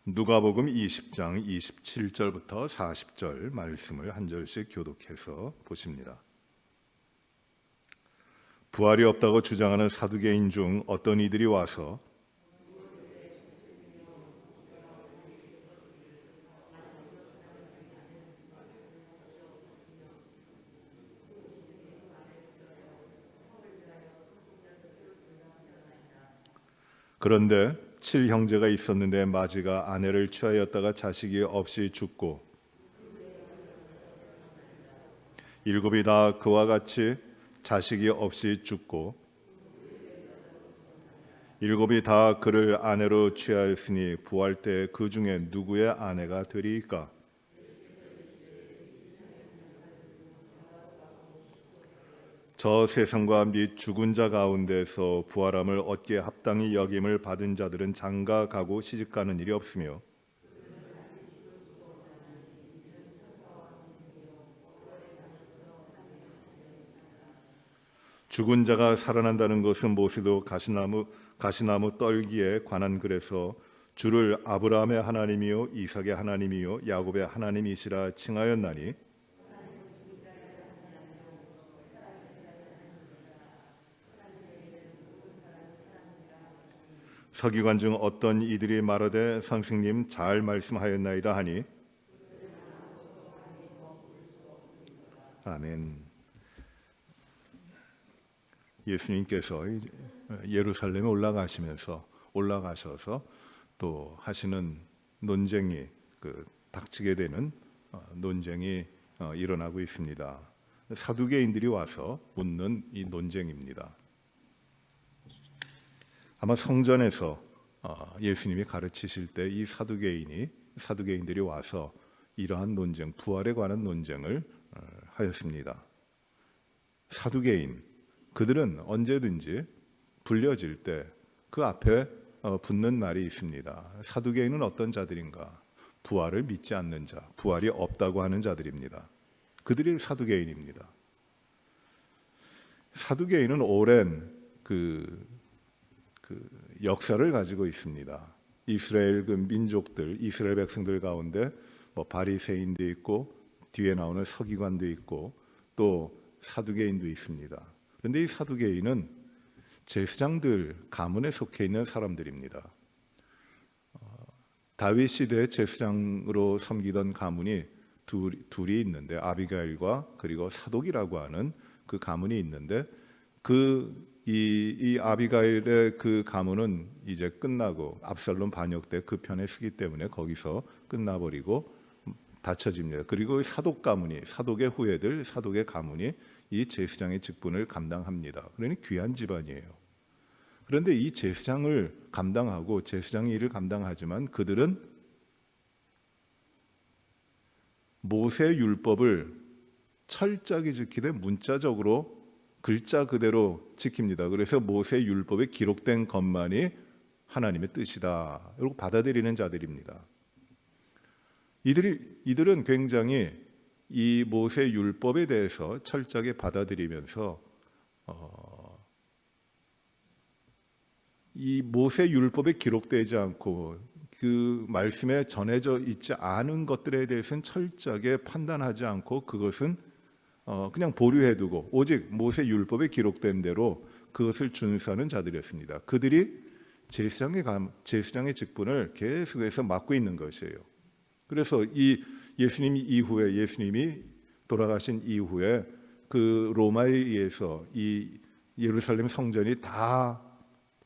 누가복음 20장 27절부터 40절 말씀을 한 절씩 교독해서 보십니다. 부활이 없다고 주장하는 사두개인 중 어떤 이들이 와서 그런데 7형제가 있었는데 마지가 아내를 취하였다가 자식이 없이 죽고 7이 다 그와 같이 자식이 없이 죽고 7이 다 그를 아내로 취하였으니 부활 때 그 중에 누구의 아내가 되리이까? 저 세상과 및 죽은 자 가운데서 부활함을 얻기에 합당히 여김을 받은 자들은 장가 가고 시집 가는 일이 없으며 죽은 자가 살아난다는 것은 모세도 가시나무 떨기에 관한 글에서 주를 아브라함의 하나님이요 이삭의 하나님이요 야곱의 하나님이시라 칭하였나니 서기관 중 어떤 이들이 말하되 선생님 잘 말씀하였나이다 하니 아멘. 예수님께서 예루살렘에 올라가셔서 또 하시는 논쟁이 닥치게 되는 논쟁이 일어나고 있습니다. 사두개인들이 와서 묻는 이 논쟁입니다. 아마 성전에서 예수님이 가르치실 때 이 사두개인들이 와서 이러한 논쟁, 부활에 관한 논쟁을 하였습니다. 사두개인, 그들은 언제든지 불려질 때 그 앞에 붙는 말이 있습니다. 사두개인은 어떤 자들인가? 부활을 믿지 않는 자, 부활이 없다고 하는 자들입니다. 그들이 사두개인입니다. 사두개인은 오랜 역사를 가지고 있습니다. 이스라엘 민족들, 이스라엘 백성들 가운데 바리새인도 있고 뒤에 나오는 서기관도 있고 또 사두개인도 있습니다. 그런데 이 사두개인은 제사장들 가문에 속해 있는 사람들입니다. 다윗 시대의 제사장으로 섬기던 가문이 둘이 있는데 아비가일과 그리고 사독이라고 하는 그 가문이 있는데 이 아비가일의 그 가문은 이제 끝나고 압살롬 반역 때 그 편에 서기 때문에 거기서 끝나버리고 닫혀집니다. 그리고 사독 가문이 사독의 후예들 사독의 가문이 이 제사장의 직분을 감당합니다. 그러니 귀한 집안이에요. 그런데 이 제사장을 감당하고 제사장의 일을 감당하지만 그들은 모세 율법을 철저하게 지키되 문자적으로 글자 그대로 지킵니다. 그래서 모세 율법에 기록된 것만이 하나님의 뜻이다. 이러고 받아들이는 자들입니다. 이들은 굉장히 이 모세 율법에 대해서 철저하게 받아들이면서 이 모세 율법에 기록되지 않고 그 말씀에 전해져 있지 않은 것들에 대해서는 철저하게 판단하지 않고 그것은 그냥 보류해두고 오직 모세 율법에 기록된 대로 그것을 준수하는 자들이었습니다. 그들이 제사장의 직분을 계속해서 맡고 있는 것이에요. 그래서 이 예수님이 돌아가신 이후에 그 로마에 의해서 이 예루살렘 성전이 다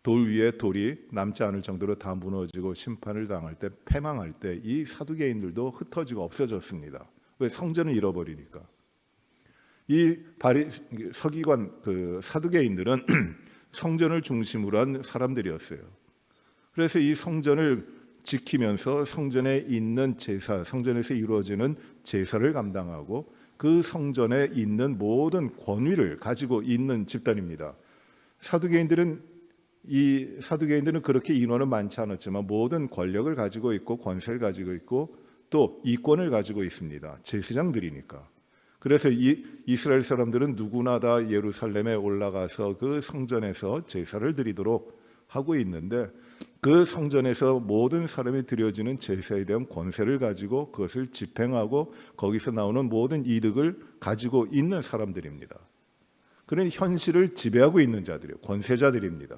돌 위에 돌이 남지 않을 정도로 다 무너지고 심판을 당할 때 패망할 때 이 사두개인들도 흩어지고 없어졌습니다. 왜? 성전을 잃어버리니까. 이 서기관 사두개인들은 성전을 중심으로 한 사람들이었어요. 그래서 이 성전을 지키면서 성전에 있는 제사, 성전에서 이루어지는 제사를 감당하고 그 성전에 있는 모든 권위를 가지고 있는 집단입니다. 사두개인들은 그렇게 인원은 많지 않았지만 모든 권력을 가지고 있고 권세를 가지고 있고 또 이권을 가지고 있습니다. 제사장들이니까. 그래서 이스라엘 사람들은 누구나 다 예루살렘에 올라가서 그 성전에서 제사를 드리도록 하고 있는데 그 성전에서 모든 사람이 드려지는 제사에 대한 권세를 가지고 그것을 집행하고 거기서 나오는 모든 이득을 가지고 있는 사람들입니다. 그런 현실을 지배하고 있는 자들이에요. 권세자들입니다.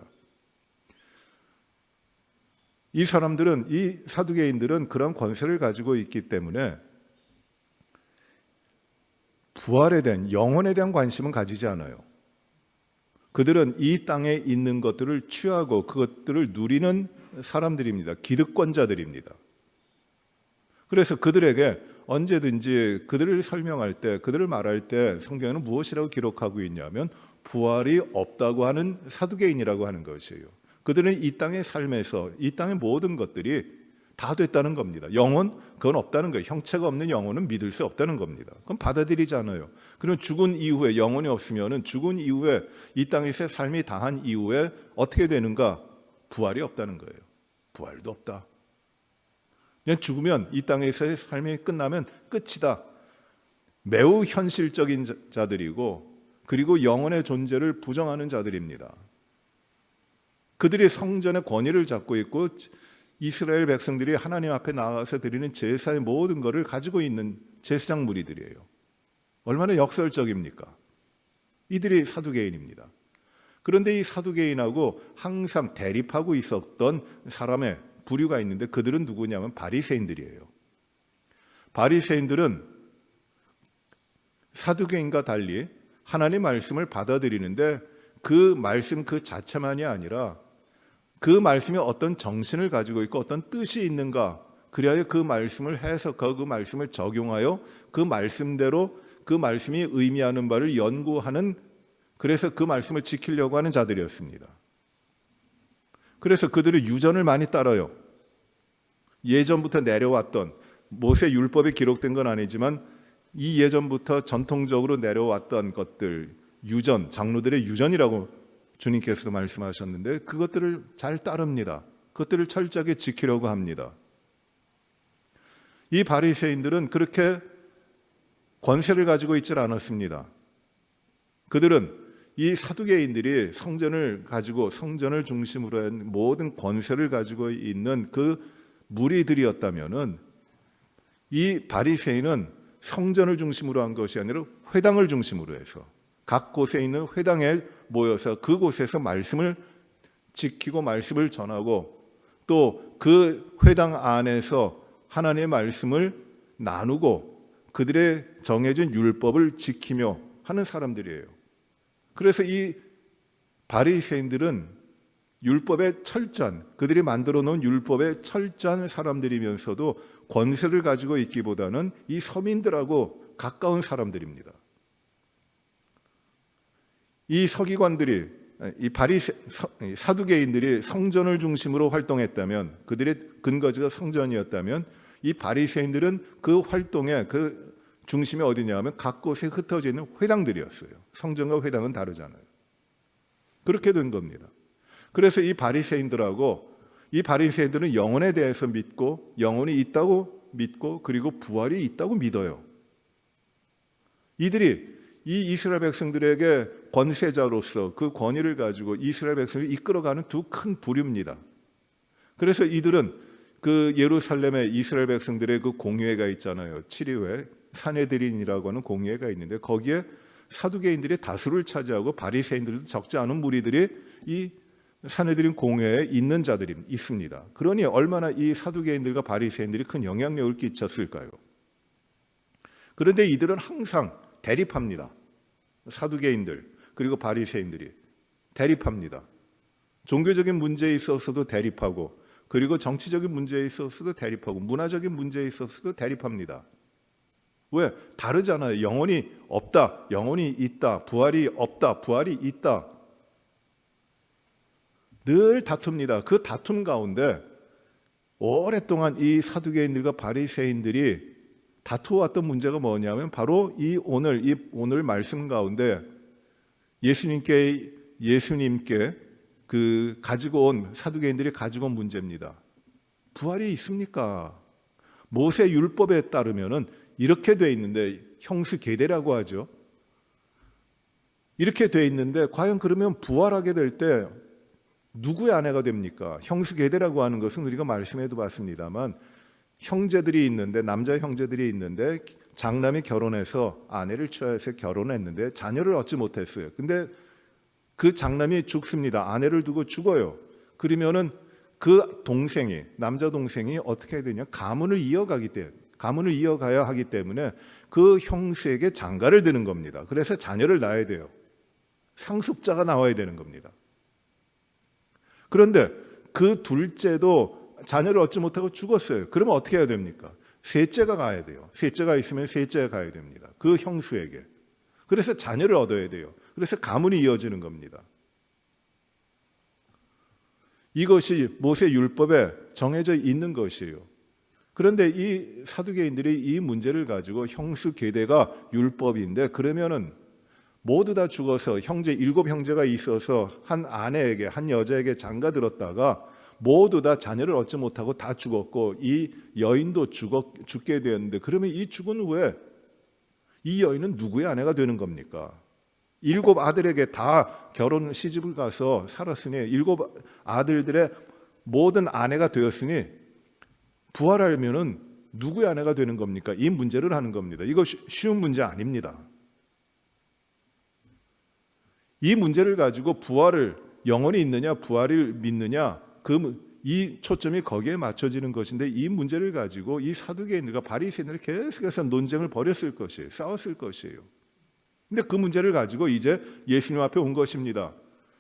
이 사람들은, 이 사두개인들은 그런 권세를 가지고 있기 때문에 부활에 대한, 영혼에 대한 관심은 가지지 않아요. 그들은 이 땅에 있는 것들을 취하고 그것들을 누리는 사람들입니다. 기득권자들입니다. 그래서 그들에게 언제든지 그들을 설명할 때, 그들을 말할 때 성경에는 무엇이라고 기록하고 있냐면 부활이 없다고 하는 사두개인이라고 하는 것이에요. 그들은 이 땅의 삶에서 이 땅의 모든 것들이 다 됐다는 겁니다. 영혼, 그건 없다는 거예요. 형체가 없는 영혼은 믿을 수 없다는 겁니다. 그건 받아들이지 않아요. 그럼 죽은 이후에, 영혼이 없으면 죽은 이후에 이 땅에서의 삶이 다한 이후에 어떻게 되는가? 부활이 없다는 거예요. 부활도 없다. 그냥 죽으면 이 땅에서의 삶이 끝나면 끝이다. 매우 현실적인 자들이고 그리고 영혼의 존재를 부정하는 자들입니다. 그들이 성전의 권위를 잡고 있고 이스라엘 백성들이 하나님 앞에 나가서 드리는 제사의 모든 것을 가지고 있는 제사장 무리들이에요. 얼마나 역설적입니까? 이들이 사두개인입니다. 그런데 이 사두개인하고 항상 대립하고 있었던 사람의 부류가 있는데 그들은 누구냐면 바리새인들이에요. 바리새인들은 사두개인과 달리 하나님 말씀을 받아들이는데 그 말씀 그 자체만이 아니라 그 말씀이 어떤 정신을 가지고 있고 어떤 뜻이 있는가, 그래야 그 말씀을 해석하고 그 말씀을 적용하여 그 말씀대로 그 말씀이 의미하는 바를 연구하는, 그래서 그 말씀을 지키려고 하는 자들이었습니다. 그래서 그들은 유전을 많이 따라요. 예전부터 내려왔던, 모세 율법에 기록된 건 아니지만 이 예전부터 전통적으로 내려왔던 것들, 유전, 장로들의 유전이라고 주님께서도 말씀하셨는데 그것들을 잘 따릅니다. 그것들을 철저하게 지키려고 합니다. 이 바리새인들은 그렇게 권세를 가지고 있질 않았습니다. 그들은 이 사두개인들이 성전을 가지고 성전을 중심으로 한 모든 권세를 가지고 있는 그 무리들이었다면은 이 바리새인은 성전을 중심으로 한 것이 아니라 회당을 중심으로 해서 각 곳에 있는 회당에 모여서 그곳에서 말씀을 지키고 말씀을 전하고 또 그 회당 안에서 하나님의 말씀을 나누고 그들의 정해진 율법을 지키며 하는 사람들이에요. 그래서 이 바리새인들은 율법의 철저한, 그들이 만들어 놓은 율법의 철저한 사람들이면서도 권세를 가지고 있기보다는 이 서민들하고 가까운 사람들입니다. 이 서기관들이, 이 사두개인들이 성전을 중심으로 활동했다면, 그들의 근거지가 성전이었다면 이 바리새인들은 그 활동의 그 중심이 어디냐 하면 각 곳에 흩어져 있는 회당들이었어요. 성전과 회당은 다르잖아요. 그렇게 된 겁니다. 그래서 이 바리새인들하고, 이 바리새인들은 영혼에 대해서 믿고 영혼이 있다고 믿고 그리고 부활이 있다고 믿어요. 이들이 이 이스라엘 백성들에게 권세자로서 그 권위를 가지고 이스라엘 백성을 이끌어가는 두 큰 부류입니다. 그래서 이들은 그 예루살렘에 이스라엘 백성들의 그 공회가 있잖아요. 7위회 산헤드린이라고 하는 공회가 있는데 거기에 사두개인들이 다수를 차지하고 바리새인들도 적지 않은 무리들이 이 산헤드린 공회에 있는 자들이 있습니다. 그러니 얼마나 이 사두개인들과 바리새인들이 큰 영향력을 끼쳤을까요? 그런데 이들은 항상 대립합니다. 사두개인들 그리고 바리새인들이 대립합니다. 종교적인 문제에 있어서도 대립하고 그리고 정치적인 문제에 있어서도 대립하고 문화적인 문제에 있어서도 대립합니다. 왜? 다르잖아요. 영혼이 없다, 영혼이 있다, 부활이 없다, 부활이 있다. 늘 다툽니다. 그 다툼 가운데 오랫동안 이 사두개인들과 바리새인들이 다투어왔던 문제가 뭐냐면 바로 이 오늘 말씀 가운데 예수님께 그 가지고 온 사두개인들이 가지고 온 문제입니다. 부활이 있습니까? 모세 율법에 따르면은 이렇게 돼 있는데 형수 계대라고 하죠. 이렇게 돼 있는데 과연 그러면 부활하게 될 때 누구의 아내가 됩니까? 형수계대라고 하는 것은 우리가 말씀해도 봤습니다만 형제들이 있는데, 남자 형제들이 있는데 장남이 결혼해서 아내를 취해서 결혼했는데 자녀를 얻지 못했어요. 근데 그 장남이 죽습니다. 아내를 두고 죽어요. 그러면은 그 동생이, 남자 동생이 어떻게 해야 되냐? 가문을 이어가야 하기 때문에 그 형수에게 장가를 드는 겁니다. 그래서 자녀를 낳아야 돼요. 상속자가 나와야 되는 겁니다. 그런데 그 둘째도 자녀를 얻지 못하고 죽었어요. 그러면 어떻게 해야 됩니까? 셋째가 가야 돼요. 셋째가 있으면 셋째가 가야 됩니다. 그 형수에게. 그래서 자녀를 얻어야 돼요. 그래서 가문이 이어지는 겁니다. 이것이 모세 율법에 정해져 있는 것이에요. 그런데 이 사두개인들이 이 문제를 가지고 형수 계대가 율법인데 그러면은 모두 다 죽어서 일곱 형제가 있어서 한 아내에게, 한 여자에게 장가 들었다가 모두 다 자녀를 얻지 못하고 다 죽었고 이 여인도 죽게 되었는데 그러면 이 죽은 후에 이 여인은 누구의 아내가 되는 겁니까? 일곱 아들에게 다 결혼 시집을 가서 살았으니 일곱 아들들의 모든 아내가 되었으니 부활하면은 누구의 아내가 되는 겁니까? 이 문제를 하는 겁니다. 이거 쉬운 문제 아닙니다. 이 문제를 가지고 부활을 영원히 있느냐 부활을 믿느냐 이 초점이 거기에 맞춰지는 것인데 이 문제를 가지고 이 사두개인들과 바리새인들이 계속해서 논쟁을 벌였을 것이에요. 싸웠을 것이에요. 근데 그 문제를 가지고 이제 예수님 앞에 온 것입니다.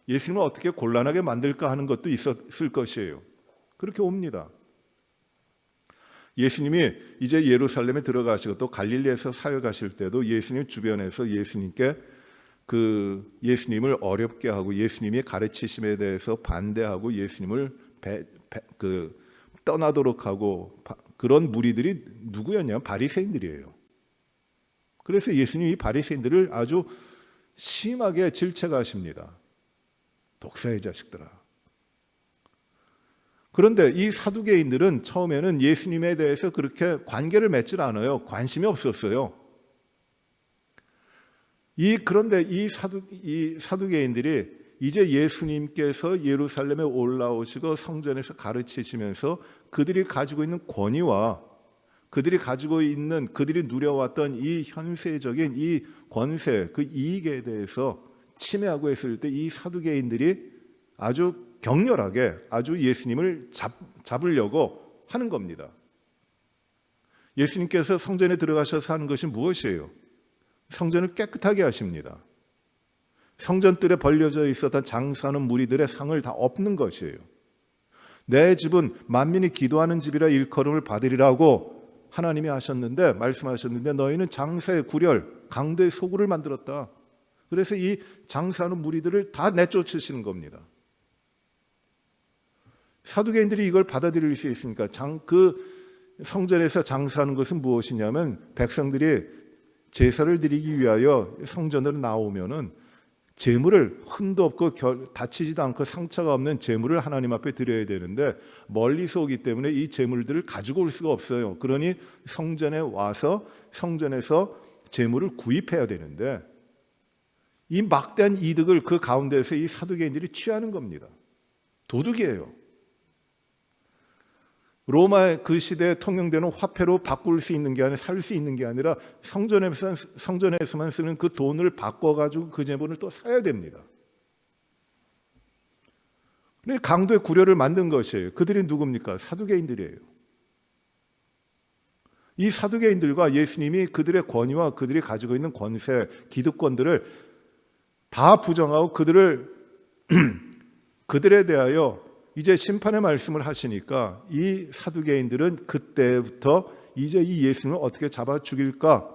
예수님을 어떻게 곤란하게 만들까 하는 것도 있었을 것이에요. 그렇게 옵니다. 예수님이 이제 예루살렘에 들어가시고 또 갈릴리에서 사역하실 때도 예수님 주변에서 예수님을 어렵게 하고 예수님의 가르치심에 대해서 반대하고 예수님을 떠나도록 하고 그런 무리들이 누구였냐면 바리새인들이에요. 그래서 예수님이 바리새인들을 아주 심하게 질책하십니다. 독사의 자식들아. 그런데 이 사두개인들은 처음에는 예수님에 대해서 그렇게 관계를 맺질 않아요. 관심이 없었어요. 그런데 이 사두개인들이 이제 예수님께서 예루살렘에 올라오시고 성전에서 가르치시면서 그들이 가지고 있는 권위와 그들이 가지고 있는 그들이 누려왔던 이 현세적인 이 권세, 그 이익에 대해서 침해하고 했을 때 이 사두개인들이 아주 격렬하게 아주 예수님을 잡으려고 하는 겁니다. 예수님께서 성전에 들어가셔서 하는 것이 무엇이에요? 성전을 깨끗하게 하십니다. 성전뜰에 벌려져 있었던 장사하는 무리들의 상을 다 엎는 것이에요. 내 집은 만민이 기도하는 집이라 일컬음을 받으리라고 하나님이 말씀하셨는데 너희는 장사의 구렬, 강도의 소굴을 만들었다. 그래서 이 장사하는 무리들을 다 내쫓으시는 겁니다. 사두개인들이 이걸 받아들일 수 있으니까 성전에서 장사하는 것은 무엇이냐면 백성들이 제사를 드리기 위하여 성전으로 나오면은 제물을 흠도 없고 다치지도 않고 상처가 없는 제물을 하나님 앞에 드려야 되는데 멀리서 오기 때문에 이 제물들을 가지고 올 수가 없어요. 그러니 성전에 와서 성전에서 제물을 구입해야 되는데 이 막대한 이득을 그 가운데서 이 사두개인들이 취하는 겁니다. 도둑이에요. 로마의 그 시대에 통용되는 화폐로 바꿀 수 있는 게 아니라 살 수 있는 게 아니라 성전에서만 쓰는 그 돈을 바꿔가지고 그 제물을 또 사야 됩니다. 강도의 구려를 만든 것이에요. 그들이 누굽니까? 사두개인들이에요. 이 사두개인들과 예수님이 그들의 권위와 그들이 가지고 있는 권세, 기득권들을 다 부정하고 그들에 대하여 이제 심판의 말씀을 하시니까 이 사두개인들은 그때부터 이제 이 예수님을 어떻게 잡아 죽일까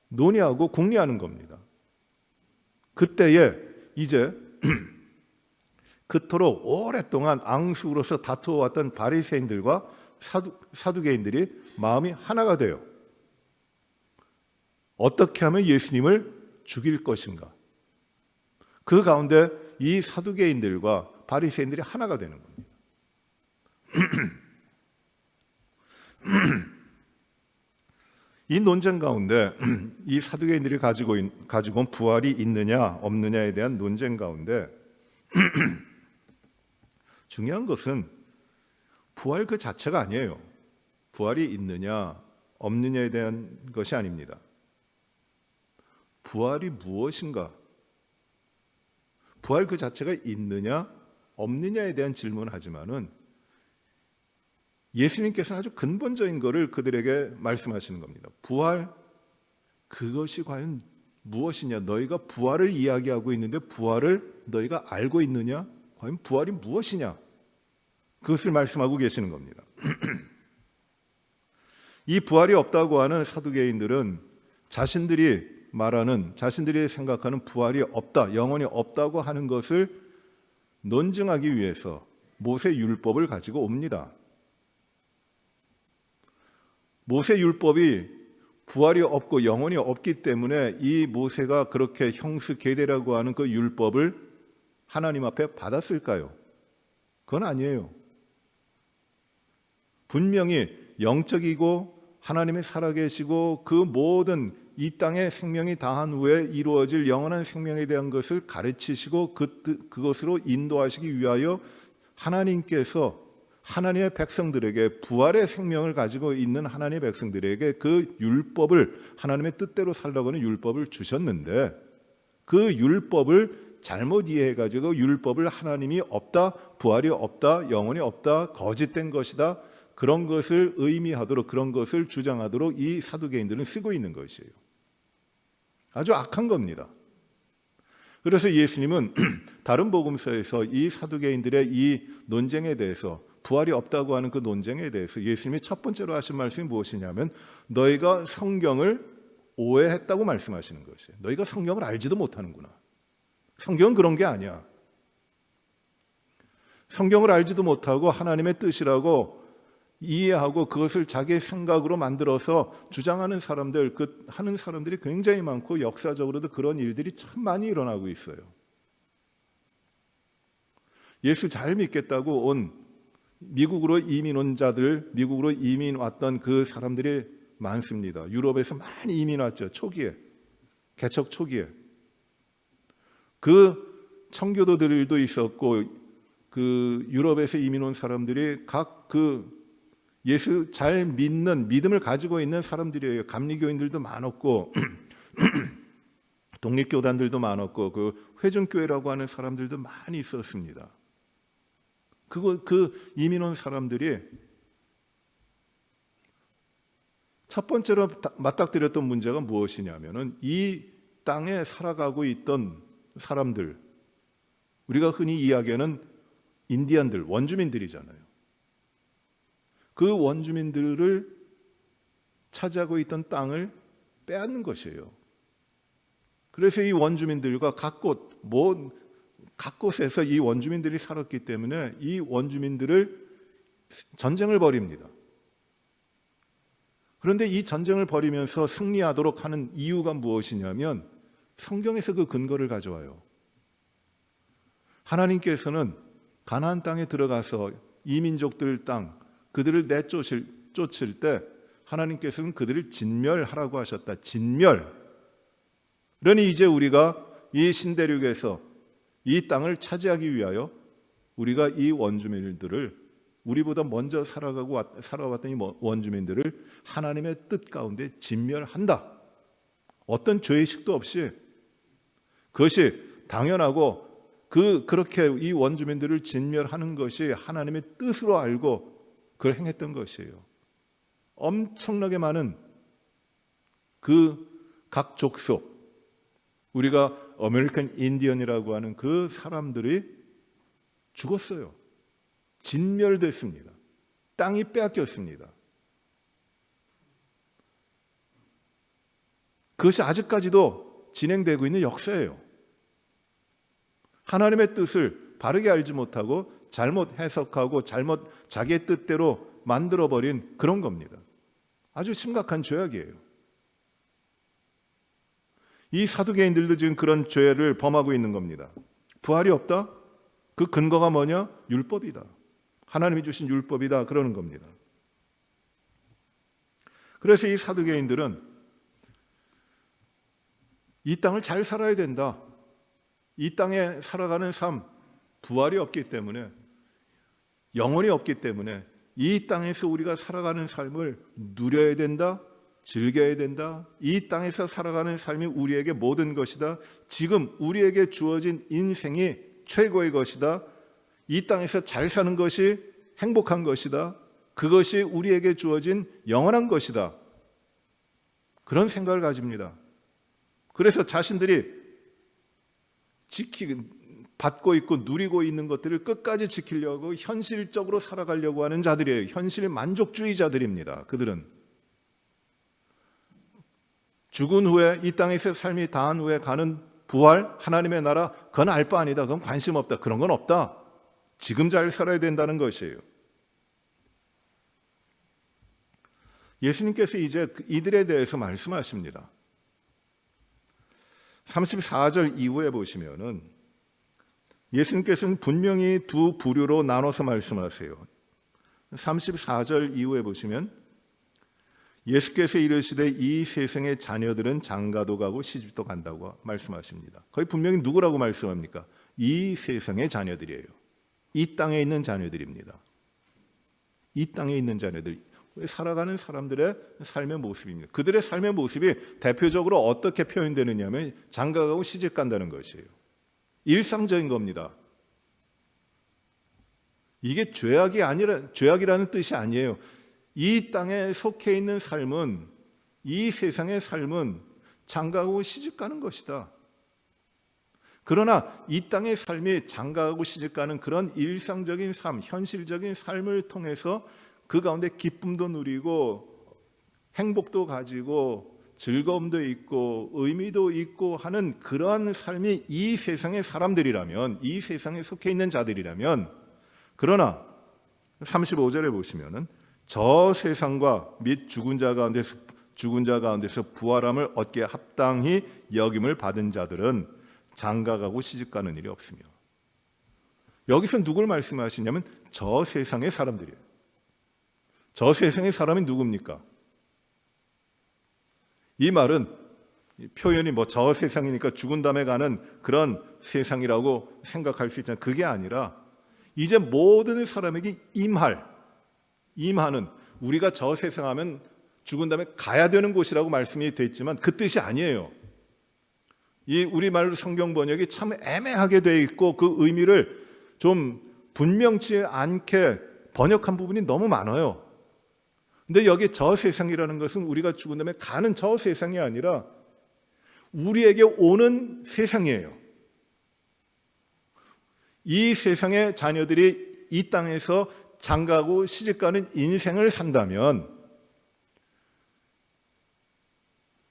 논의하고 궁리하는 겁니다. 그때에 이제 그토록 오랫동안 앙숙으로서 다투어왔던 바리새인들과 사두개인들이 마음이 하나가 돼요. 어떻게 하면 예수님을 죽일 것인가? 그 가운데 이 사두개인들과 바리새인들이 하나가 되는 겁니다. 이 논쟁 가운데 이 사두개인들이 가지고 온 부활이 있느냐 없느냐에 대한 논쟁 가운데 중요한 것은 부활 그 자체가 아니에요. 부활이 있느냐 없느냐에 대한 것이 아닙니다. 부활이 무엇인가? 부활 그 자체가 있느냐 없느냐에 대한 질문을 하지만은 예수님께서는 아주 근본적인 것을 그들에게 말씀하시는 겁니다. 부활, 그것이 과연 무엇이냐? 너희가 부활을 이야기하고 있는데 부활을 너희가 알고 있느냐? 과연 부활이 무엇이냐? 그것을 말씀하고 계시는 겁니다. 이 부활이 없다고 하는 사두개인들은 자신들이 생각하는 부활이 없다, 영원히 없다고 하는 것을 논증하기 위해서 모세 율법을 가지고 옵니다. 모세 율법이 부활이 없고 영원히 없기 때문에 이 모세가 그렇게 형수계대라고 하는 그 율법을 하나님 앞에 받았을까요? 그건 아니에요. 분명히 영적이고 하나님이 살아계시고 그 모든 이 땅의 생명이 다한 후에 이루어질 영원한 생명에 대한 것을 가르치시고 그것으로 인도하시기 위하여 하나님께서 하나님의 백성들에게 부활의 생명을 가지고 있는 하나님의 백성들에게 그 율법을 하나님의 뜻대로 살라고 하는 율법을 주셨는데 그 율법을 잘못 이해해가지고 율법을 하나님이 없다, 부활이 없다, 영원히 없다, 거짓된 것이다 그런 것을 의미하도록 그런 것을 주장하도록 이 사두개인들은 쓰고 있는 것이에요. 아주 악한 겁니다. 그래서 예수님은 다른 복음서에서 이 사두개인들의 이 논쟁에 대해서 부활이 없다고 하는 그 논쟁에 대해서 예수님이 첫 번째로 하신 말씀이 무엇이냐면 너희가 성경을 오해했다고 말씀하시는 것이에요. 너희가 성경을 알지도 못하는구나. 성경은 그런 게 아니야. 성경을 알지도 못하고 하나님의 뜻이라고 이해하고 그것을 자기의 생각으로 만들어서 주장하는 사람들, 하는 사람들이 굉장히 많고 역사적으로도 그런 일들이 참 많이 일어나고 있어요. 예수 잘 믿겠다고 온 미국으로 이민 온 자들, 미국으로 이민 왔던 그 사람들이 많습니다. 유럽에서 많이 이민 왔죠. 초기에, 개척 초기에. 그 청교도들도 있었고 그 유럽에서 이민 온 사람들이 각 예수 잘 믿는 믿음을 가지고 있는 사람들이에요. 감리교인들도 많았고 독립교단들도 많았고 그 회중교회라고 하는 사람들도 많이 있었습니다. 그 이민 온 사람들이 첫 번째로 맞닥뜨렸던 문제가 무엇이냐면은 이 땅에 살아가고 있던 사람들, 우리가 흔히 이야기하는 인디언들, 원주민들이잖아요. 그 원주민들을 차지하고 있던 땅을 빼앗는 것이에요. 그래서 이 원주민들과 각 곳에서 이 원주민들이 살았기 때문에 이 원주민들을 전쟁을 벌입니다. 그런데 이 전쟁을 벌이면서 승리하도록 하는 이유가 무엇이냐면 성경에서 그 근거를 가져와요. 하나님께서는 가나안 땅에 들어가서 이민족들 땅 그들을 쫓을 때 하나님께서는 그들을 진멸하라고 하셨다. 진멸. 그러니 이제 우리가 이 신대륙에서 이 땅을 차지하기 위하여 우리가 이 원주민들을 우리보다 먼저 살아왔던 이 원주민들을 하나님의 뜻 가운데 진멸한다. 어떤 죄의식도 없이 그것이 당연하고 그렇게 이 원주민들을 진멸하는 것이 하나님의 뜻으로 알고 그걸 행했던 것이에요. 엄청나게 많은 그 각 족속, 우리가 아메리칸 인디언이라고 하는 그 사람들이 죽었어요. 진멸됐습니다. 땅이 빼앗겼습니다. 그것이 아직까지도 진행되고 있는 역사예요. 하나님의 뜻을 바르게 알지 못하고 잘못 해석하고 잘못 자기의 뜻대로 만들어버린 그런 겁니다. 아주 심각한 죄악이에요. 이 사두개인들도 지금 그런 죄를 범하고 있는 겁니다. 부활이 없다? 그 근거가 뭐냐? 율법이다. 하나님이 주신 율법이다. 그러는 겁니다. 그래서 이 사두개인들은 이 땅을 잘 살아야 된다. 이 땅에 살아가는 삶, 부활이 없기 때문에 영혼이 없기 때문에 이 땅에서 우리가 살아가는 삶을 누려야 된다, 즐겨야 된다. 이 땅에서 살아가는 삶이 우리에게 모든 것이다. 지금 우리에게 주어진 인생이 최고의 것이다. 이 땅에서 잘 사는 것이 행복한 것이다. 그것이 우리에게 주어진 영원한 것이다. 그런 생각을 가집니다. 그래서 자신들이 받고 있고 누리고 있는 것들을 끝까지 지키려고 현실적으로 살아가려고 하는 자들이에요. 현실 만족주의자들입니다. 그들은 죽은 후에 이 땅에서 삶이 다한 후에 가는 부활, 하나님의 나라, 그건 알 바 아니다. 그건 관심 없다. 그런 건 없다. 지금 잘 살아야 된다는 것이에요. 예수님께서 이제 이들에 대해서 말씀하십니다. 34절 이후에 보시면은 예수님께서는 분명히 두 부류로 나눠서 말씀하세요. 34절 이후에 보시면 예수께서 이르시되 이 세상의 자녀들은 장가도 가고 시집도 간다고 말씀하십니다. 거기 분명히 누구라고 말씀합니까? 이 세상의 자녀들이에요. 이 땅에 있는 자녀들입니다. 이 땅에 있는 자녀들, 살아가는 사람들의 삶의 모습입니다. 그들의 삶의 모습이 대표적으로 어떻게 표현되느냐면 장가가고 시집 간다는 것이에요. 일상적인 겁니다. 이게 죄악이라는 뜻이 아니에요. 이 땅에 속해 있는 삶은, 이 세상의 삶은 장가가고 시집가는 것이다. 그러나 이 땅의 삶이 장가가고 시집가는 그런 일상적인 삶, 현실적인 삶을 통해서 그 가운데 기쁨도 누리고 행복도 가지고 즐거움도 있고 의미도 있고 하는 그러한 삶이 이 세상의 사람들이라면, 이 세상에 속해 있는 자들이라면, 그러나 35절에 보시면은 저 세상과 및 죽은 자 가운데서 부활함을 얻게 합당히 여김을 받은 자들은 장가가고 시집가는 일이 없으며. 여기서 누굴 말씀하시냐면 저 세상의 사람들이에요. 저 세상의 사람이 누굽니까? 이 말은 표현이 저 세상이니까 죽은 다음에 가는 그런 세상이라고 생각할 수 있잖아요. 그게 아니라 이제 모든 사람에게 임하는, 우리가 저 세상 하면 죽은 다음에 가야 되는 곳이라고 말씀이 되어 있지만 그 뜻이 아니에요. 이 우리말 성경 번역이 참 애매하게 되어 있고 그 의미를 좀 분명치 않게 번역한 부분이 너무 많아요. 근데 여기 저 세상이라는 것은 우리가 죽은 다음에 가는 저 세상이 아니라 우리에게 오는 세상이에요. 이 세상의 자녀들이 이 땅에서 장가고 시집가는 인생을 산다면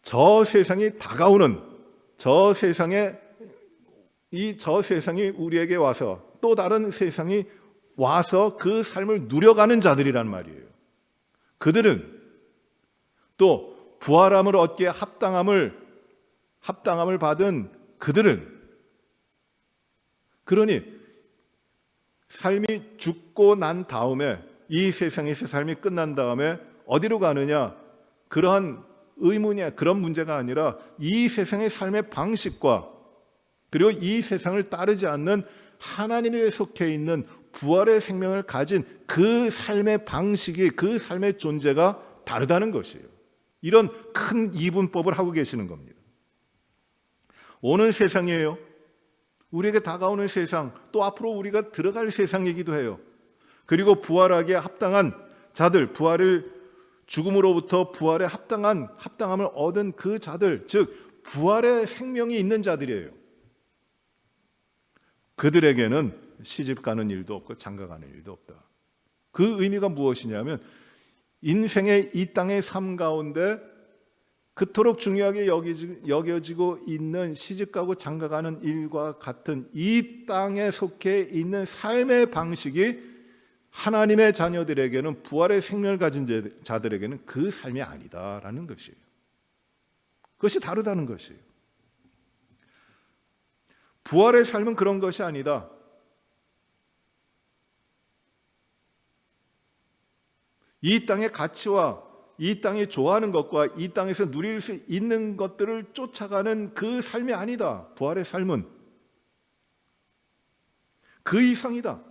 저 세상이 다가오는, 저 세상이 우리에게 와서 또 다른 세상이 와서 그 삶을 누려가는 자들이란 말이에요. 그들은 또 부활함을 얻기에 합당함을 받은 그들은, 그러니 삶이 죽고 난 다음에, 이 세상에서 삶이 끝난 다음에 어디로 가느냐, 그러한 의문이야, 그런 문제가 아니라 이 세상의 삶의 방식과 그리고 이 세상을 따르지 않는 하나님에 속해 있는 부활의 생명을 가진 그 삶의 방식이, 그 삶의 존재가 다르다는 것이에요. 이런 큰 이분법을 하고 계시는 겁니다. 오는 세상이에요. 우리에게 다가오는 세상, 또 앞으로 우리가 들어갈 세상이기도 해요. 그리고 부활하기에 합당한 자들, 죽음으로부터 부활에 합당함을 얻은 그 자들, 즉 부활의 생명이 있는 자들이에요. 그들에게는 시집 가는 일도 없고 장가 가는 일도 없다. 그 의미가 무엇이냐면 인생의 이 땅의 삶 가운데 그토록 중요하게 여겨지고 있는 시집가고 장가가는 일과 같은 이 땅에 속해 있는 삶의 방식이 하나님의 자녀들에게는, 부활의 생명을 가진 자들에게는 그 삶이 아니다라는 것이에요. 그것이 다르다는 것이에요. 부활의 삶은 그런 것이 아니다. 이 땅의 가치와 이 땅이 좋아하는 것과 이 땅에서 누릴 수 있는 것들을 쫓아가는 그 삶이 아니다. 부활의 삶은 그 이상이다.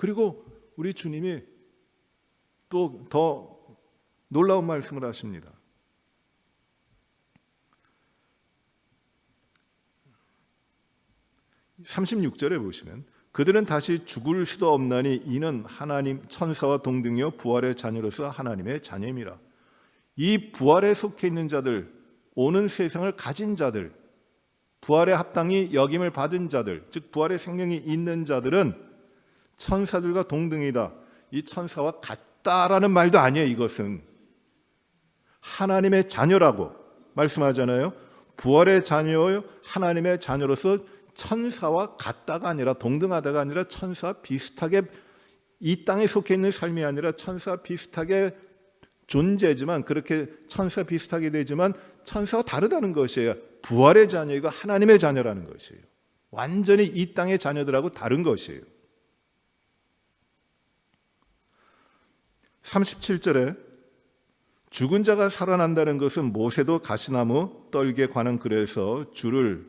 그리고 우리 주님이 또 더 놀라운 말씀을 하십니다. 36절에 보시면 그들은 다시 죽을 수도 없나니 이는 하나님 천사와 동등이요 부활의 자녀로서 하나님의 자녀임이라. 이 부활에 속해 있는 자들, 오는 세상을 가진 자들, 부활의 합당히 여김을 받은 자들, 즉 부활의 생명이 있는 자들은 천사들과 동등이다. 이 천사와 같다라는 말도 아니에요. 이것은 하나님의 자녀라고 말씀하잖아요. 부활의 자녀요 하나님의 자녀로서 천사와 같다가 아니라, 동등하다가 아니라 천사와 비슷하게, 이 땅에 속해 있는 삶이 아니라 천사와 비슷하게 존재지만, 그렇게 천사와 비슷하게 되지만 천사와 다르다는 것이에요. 부활의 자녀이고 하나님의 자녀라는 것이에요. 완전히 이 땅의 자녀들하고 다른 것이에요. 37절에 죽은 자가 살아난다는 것은 모세도 가시나무 떨기에 관한 글에서 주를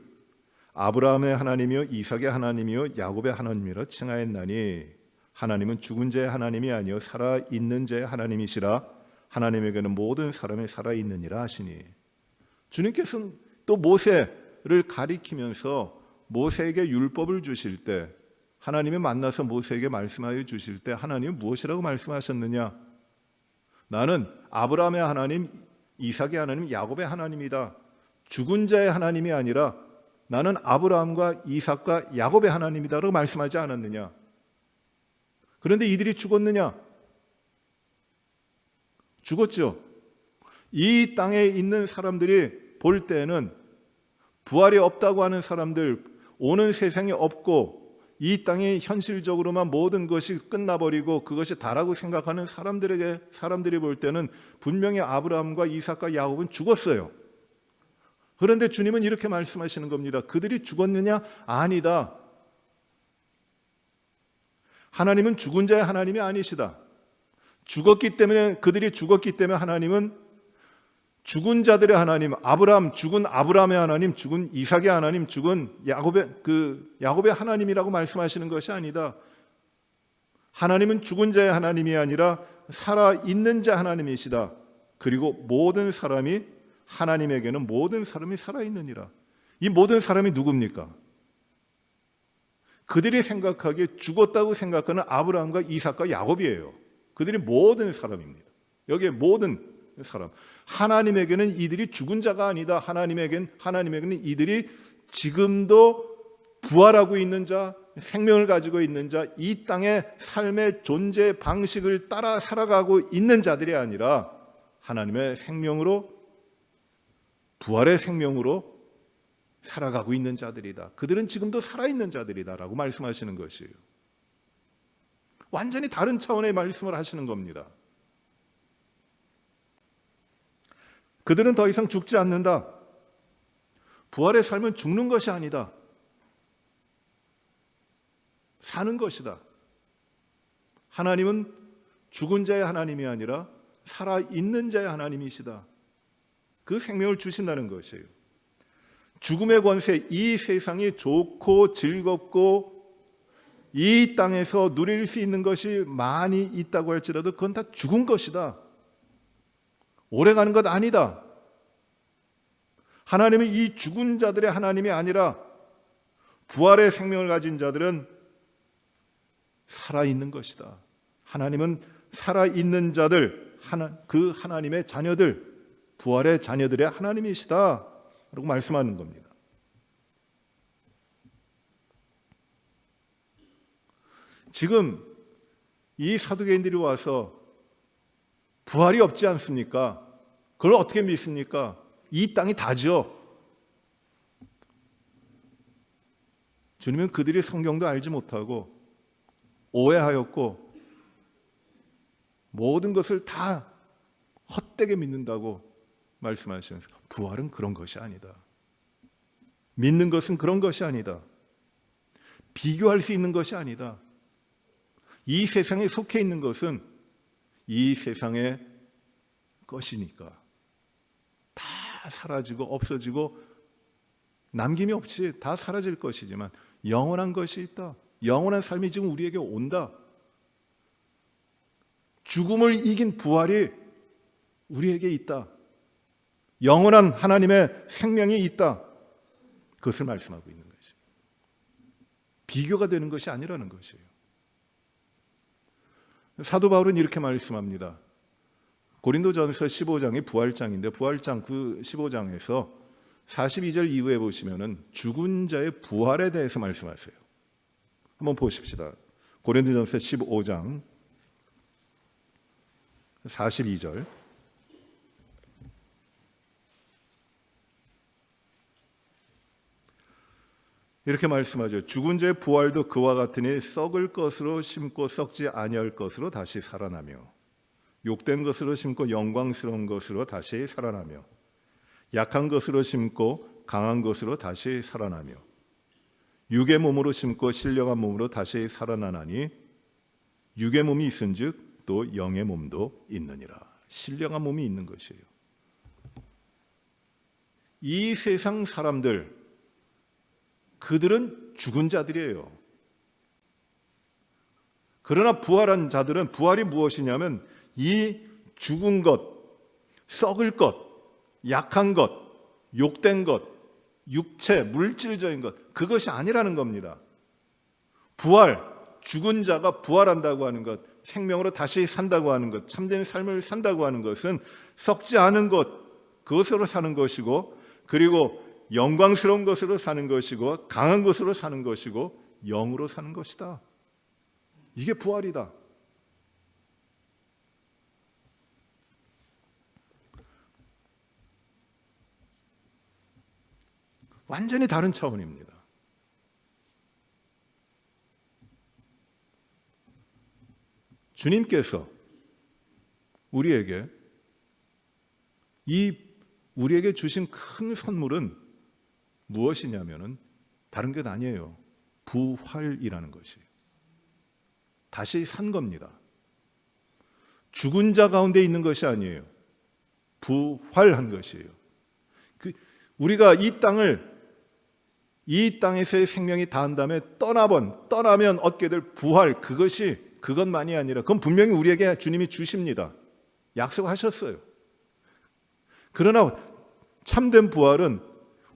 아브라함의 하나님이요 이삭의 하나님이요 야곱의 하나님이라 칭하였나니 하나님은 죽은 자의 하나님이 아니요 살아있는 자의 하나님이시라. 하나님에게는 모든 사람이 살아있느니라 하시니, 주님께서는 또 모세를 가리키면서 모세에게 율법을 주실 때, 하나님이 만나서 모세에게 말씀하여 주실 때 하나님은 무엇이라고 말씀하셨느냐? 나는 아브라함의 하나님, 이삭의 하나님, 야곱의 하나님이다. 죽은 자의 하나님이 아니라 나는 아브라함과 이삭과 야곱의 하나님이다라고 말씀하지 않았느냐? 그런데 이들이 죽었느냐? 죽었죠. 이 땅에 있는 사람들이 볼 때는 부활이 없다고 하는 사람들, 오는 세상이 없고 이 땅에 현실적으로만 모든 것이 끝나버리고 그것이 다라고 생각하는 사람들이 볼 때는 분명히 아브라함과 이삭과 야곱은 죽었어요. 그런데 주님은 이렇게 말씀하시는 겁니다. 그들이 죽었느냐? 아니다. 하나님은 죽은 자의 하나님이 아니시다. 죽었기 때문에, 그들이 죽었기 때문에 하나님은 죽은 자들의 하나님, 아브라함, 죽은 아브라함의 하나님, 죽은 이삭의 하나님, 죽은 야곱의 하나님이라고 말씀하시는 것이 아니다. 하나님은 죽은 자의 하나님이 아니라 살아있는 자 하나님이시다. 그리고 모든 사람이, 하나님에게는 모든 사람이 살아있느니라. 이 모든 사람이 누굽니까? 그들이 생각하기에 죽었다고 생각하는 아브라함과 이삭과 야곱이에요. 그들이 모든 사람입니다. 여기에 모든 사람. 하나님에게는 이들이 죽은 자가 아니다. 하나님에게는 이들이 지금도 부활하고 있는 자, 생명을 가지고 있는 자, 이 땅의 삶의 존재 방식을 따라 살아가고 있는 자들이 아니라 하나님의 생명으로, 부활의 생명으로 살아가고 있는 자들이다. 그들은 지금도 살아있는 자들이다라고 말씀하시는 것이에요. 완전히 다른 차원의 말씀을 하시는 겁니다. 그들은 더 이상 죽지 않는다. 부활의 삶은 죽는 것이 아니다. 사는 것이다. 하나님은 죽은 자의 하나님이 아니라 살아있는 자의 하나님이시다. 그 생명을 주신다는 것이에요. 죽음의 권세, 이 세상이 좋고 즐겁고 이 땅에서 누릴 수 있는 것이 많이 있다고 할지라도 그건 다 죽은 것이다. 오래가는 것 아니다. 하나님은 이 죽은 자들의 하나님이 아니라 부활의 생명을 가진 자들은 살아있는 것이다. 하나님은 살아있는 자들, 그 하나님의 자녀들, 부활의 자녀들의 하나님이시다 라고 말씀하는 겁니다. 지금 이 사두개인들이 와서 부활이 없지 않습니까? 그걸 어떻게 믿습니까? 이 땅이 다죠. 주님은 그들이 성경도 알지 못하고 오해하였고 모든 것을 다 헛되게 믿는다고 말씀하시면서, 부활은 그런 것이 아니다. 믿는 것은 그런 것이 아니다. 비교할 수 있는 것이 아니다. 이 세상에 속해 있는 것은 이 세상의 것이니까 다 사라지고 없어지고 남김이 없이 다 사라질 것이지만 영원한 것이 있다. 영원한 삶이 지금 우리에게 온다. 죽음을 이긴 부활이 우리에게 있다. 영원한 하나님의 생명이 있다. 그것을 말씀하고 있는 것이에요. 비교가 되는 것이 아니라는 것이에요. 사도 바울은 이렇게 말씀합니다. 고린도전서 15장이 부활장인데 부활장 그 15장에서 42절 이후에 보시면은 죽은 자의 부활에 대해서 말씀하세요. 한번 보십시다. 고린도전서 15장 42절. 이렇게 말씀하죠. 죽은 자의 부활도 그와 같으니 썩을 것으로 심고 썩지 아니할 것으로 다시 살아나며 욕된 것으로 심고 영광스러운 것으로 다시 살아나며 약한 것으로 심고 강한 것으로 다시 살아나며 육의 몸으로 심고 신령한 몸으로 다시 살아나나니 육의 몸이 있은즉 또 영의 몸도 있느니라. 신령한 몸이 있는 것이에요. 이 세상 사람들, 그들은 죽은 자들이에요. 그러나 부활한 자들은, 부활이 무엇이냐면 이 죽은 것, 썩을 것, 약한 것, 욕된 것, 육체, 물질적인 것, 그것이 아니라는 겁니다. 부활, 죽은 자가 부활한다고 하는 것, 생명으로 다시 산다고 하는 것, 참된 삶을 산다고 하는 것은 썩지 않은 것, 그것으로 사는 것이고, 그리고 영광스러운 것으로 사는 것이고, 강한 것으로 사는 것이고, 영으로 사는 것이다. 이게 부활이다. 완전히 다른 차원입니다. 주님께서 우리에게 주신 큰 선물은 무엇이냐면은 다른 것 아니에요. 부활이라는 것이에요. 다시 산 겁니다. 죽은 자 가운데 있는 것이 아니에요. 부활한 것이에요. 우리가 이 땅에서의 생명이 다한 다음에 떠나면 얻게 될 부활, 그것만이 아니라 그건 분명히 우리에게 주님이 주십니다. 약속하셨어요. 그러나 참된 부활은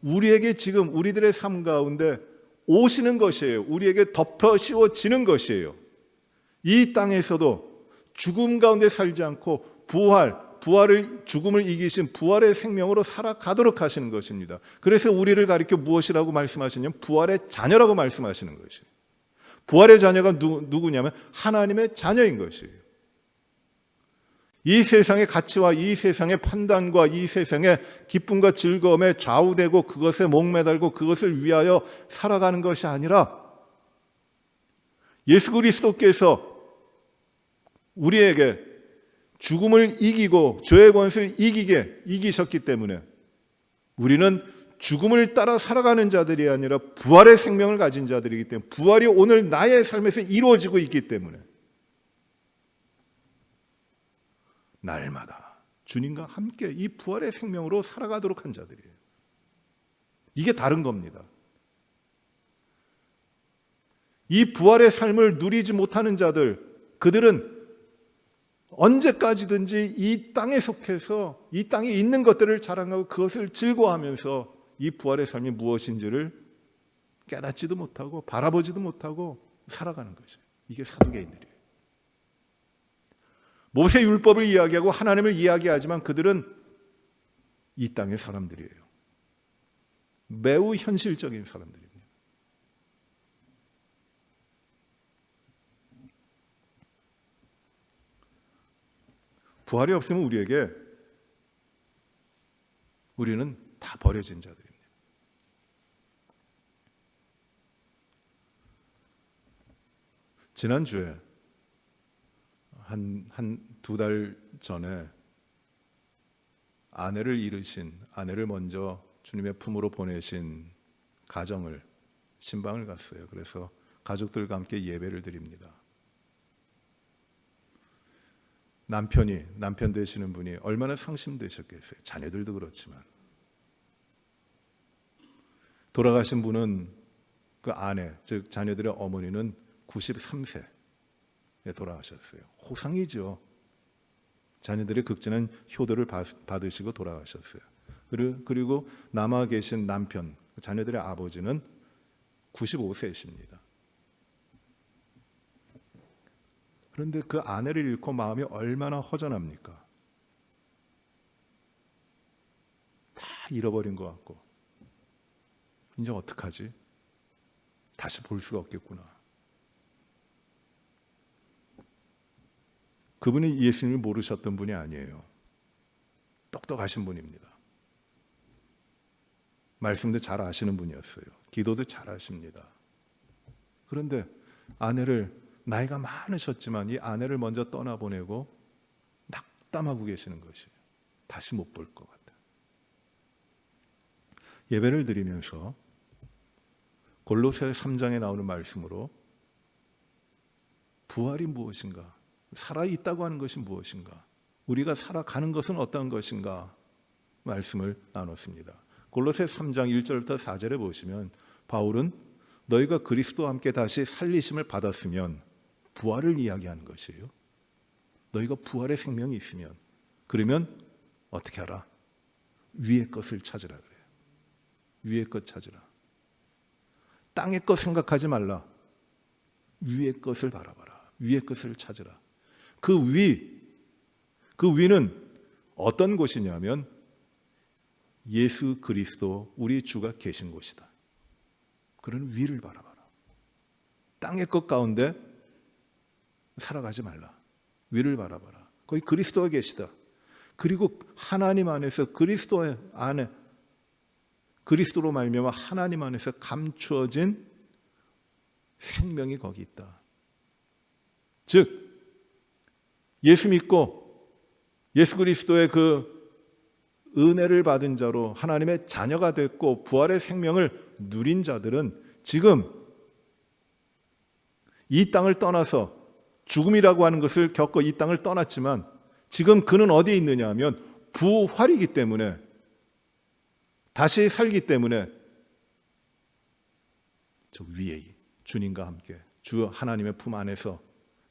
우리에게 지금 우리들의 삶 가운데 오시는 것이에요. 우리에게 덮어 씌워지는 것이에요. 이 땅에서도 죽음 가운데 살지 않고 죽음을 이기신 부활의 생명으로 살아가도록 하시는 것입니다. 그래서 우리를 가리켜 무엇이라고 말씀하시냐면 부활의 자녀라고 말씀하시는 것이에요. 부활의 자녀가 누구냐면 하나님의 자녀인 것이에요. 이 세상의 가치와 이 세상의 판단과 이 세상의 기쁨과 즐거움에 좌우되고 그것에 목매달고 그것을 위하여 살아가는 것이 아니라 예수 그리스도께서 우리에게 죽음을 이기고 죄의 권세를 이기셨기 때문에 우리는 죽음을 따라 살아가는 자들이 아니라 부활의 생명을 가진 자들이기 때문에 부활이 오늘 나의 삶에서 이루어지고 있기 때문에 날마다 주님과 함께 이 부활의 생명으로 살아가도록 한 자들이에요. 이게 다른 겁니다. 이 부활의 삶을 누리지 못하는 자들, 그들은 언제까지든지 이 땅에 속해서 이 땅에 있는 것들을 자랑하고 그것을 즐거워하면서 이 부활의 삶이 무엇인지를 깨닫지도 못하고 바라보지도 못하고 살아가는 것이에요. 이게 사두개인들이에요. 모세 율법을 이야기하고 하나님을 이야기하지만 그들은 이 땅의 사람들이에요. 매우 현실적인 사람들입니다. 부활이 없으면 우리는 다 버려진 자들입니다. 지난주에 한 두 달 전에 아내를 먼저 주님의 품으로 보내신 가정을 신방을 갔어요. 그래서 가족들과 함께 예배를 드립니다. 남편 되시는 분이 얼마나 상심되셨겠어요. 자녀들도 그렇지만. 돌아가신 분은 그 아내, 즉 자녀들의 어머니는 93세에 돌아가셨어요. 호상이죠. 자녀들의 극진한 효도를 받으시고 돌아가셨어요. 그리고 남아 계신 남편, 자녀들의 아버지는 95세이십니다. 그런데 그 아내를 잃고 마음이 얼마나 허전합니까? 다 잃어버린 것 같고 이제 어떡하지? 다시 볼 수가 없겠구나. 그분이 예수님을 모르셨던 분이 아니에요. 똑똑하신 분입니다. 말씀도 잘 아시는 분이었어요. 기도도 잘 하십니다. 그런데 아내를, 나이가 많으셨지만 이 아내를 먼저 떠나보내고 낙담하고 계시는 것이에요. 다시 못 볼 것 같아요. 예배를 드리면서 골로새 3장에 나오는 말씀으로 부활이 무엇인가? 살아있다고 하는 것이 무엇인가? 우리가 살아가는 것은 어떤 것인가? 말씀을 나눴습니다. 골로새 3장 1절부터 4절에 보시면 바울은 너희가 그리스도와 함께 다시 살리심을 받았으면 부활을 이야기하는 것이에요. 너희가 부활의 생명이 있으면 그러면 어떻게 하라? 위의 것을 찾으라 그래요. 위의 것 찾으라. 땅의 것 생각하지 말라. 위의 것을 바라봐라. 위의 것을 찾으라. 그 위는 어떤 곳이냐면 예수 그리스도 우리 주가 계신 곳이다. 그런 위를 바라봐라. 땅의 것 가운데 살아가지 말라. 위를 바라봐라. 거기 그리스도가 계시다. 그리고 하나님 안에서 그리스도 안에 그리스도로 말미암아 하나님 안에서 감추어진 생명이 거기 있다. 즉 예수 믿고 예수 그리스도의 그 은혜를 받은 자로 하나님의 자녀가 됐고 부활의 생명을 누린 자들은 지금 이 땅을 떠나서 죽음이라고 하는 것을 겪고 이 땅을 떠났지만 지금 그는 어디에 있느냐 하면 부활이기 때문에 다시 살기 때문에 저 위에 주님과 함께 주 하나님의 품 안에서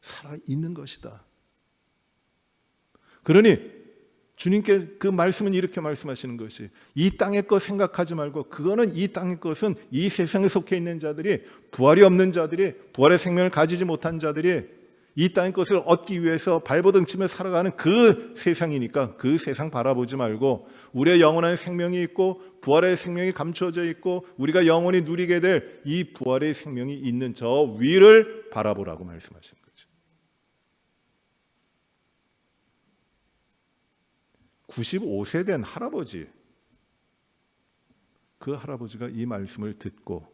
살아있는 것이다. 그러니 주님께 그 말씀은 이렇게 말씀하시는 것이 이 땅의 것 생각하지 말고 그거는 이 땅의 것은 이 세상에 속해 있는 자들이 부활이 없는 자들이 부활의 생명을 가지지 못한 자들이 이 땅의 것을 얻기 위해서 발버둥치며 살아가는 그 세상이니까 그 세상 바라보지 말고 우리의 영원한 생명이 있고 부활의 생명이 감추어져 있고 우리가 영원히 누리게 될 이 부활의 생명이 있는 저 위를 바라보라고 말씀하시는 거죠. 95세 된 할아버지, 그 할아버지가 이 말씀을 듣고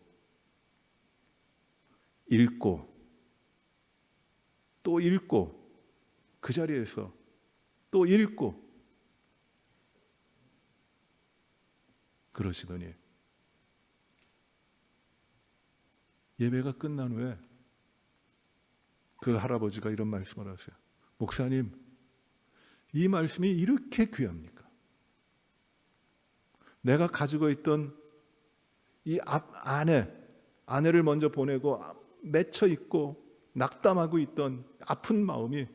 읽고 또 읽고 그 자리에서 또 읽고 그러시더니 예배가 끝난 후에 그 할아버지가 이런 말씀을 하세요. 목사님, 이 말씀이 이렇게 귀합니까? 내가 가지고 있던 이 아내를 먼저 보내고 맺혀 있고 낙담하고 있던 아픈 마음이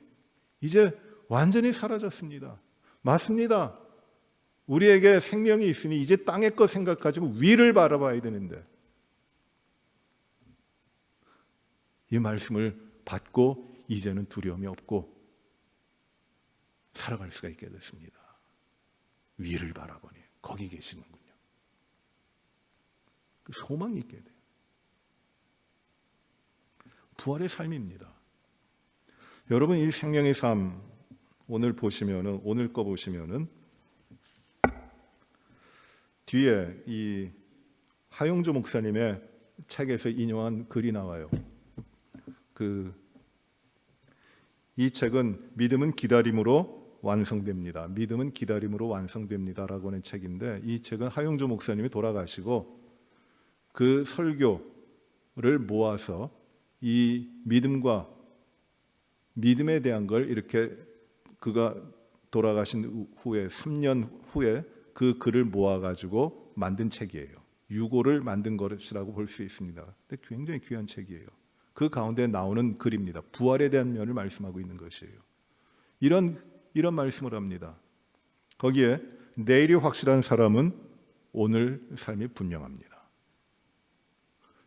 이제 완전히 사라졌습니다. 맞습니다. 우리에게 생명이 있으니 이제 땅의 것 생각하지고 위를 바라봐야 되는데 이 말씀을 받고 이제는 두려움이 없고 살아갈 수가 있게 됐습니다. 위를 바라보니 거기 계시는군요. 소망이 있게 돼요. 부활의 삶입니다. 여러분 이 생명의 삶 오늘 보시면은 오늘 거 보시면은 뒤에 이 하용조 목사님의 책에서 인용한 글이 나와요. 이 책은 믿음은 기다림으로 완성됩니다. 믿음은 기다림으로 완성됩니다라고 하는 책인데 이 책은 하용조 목사님이 돌아가시고 그 설교를 모아서 이 믿음과 믿음에 대한 걸 이렇게 그가 돌아가신 후에 3년 후에 그 글을 모아가지고 만든 책이에요. 유고를 만든 것이라고 볼 수 있습니다. 근데 굉장히 귀한 책이에요. 그 가운데 나오는 글입니다. 부활에 대한 면을 말씀하고 있는 것이에요. 이런 이런 말씀을 합니다. 거기에 내일이 확실한 사람은 오늘 삶이 분명합니다.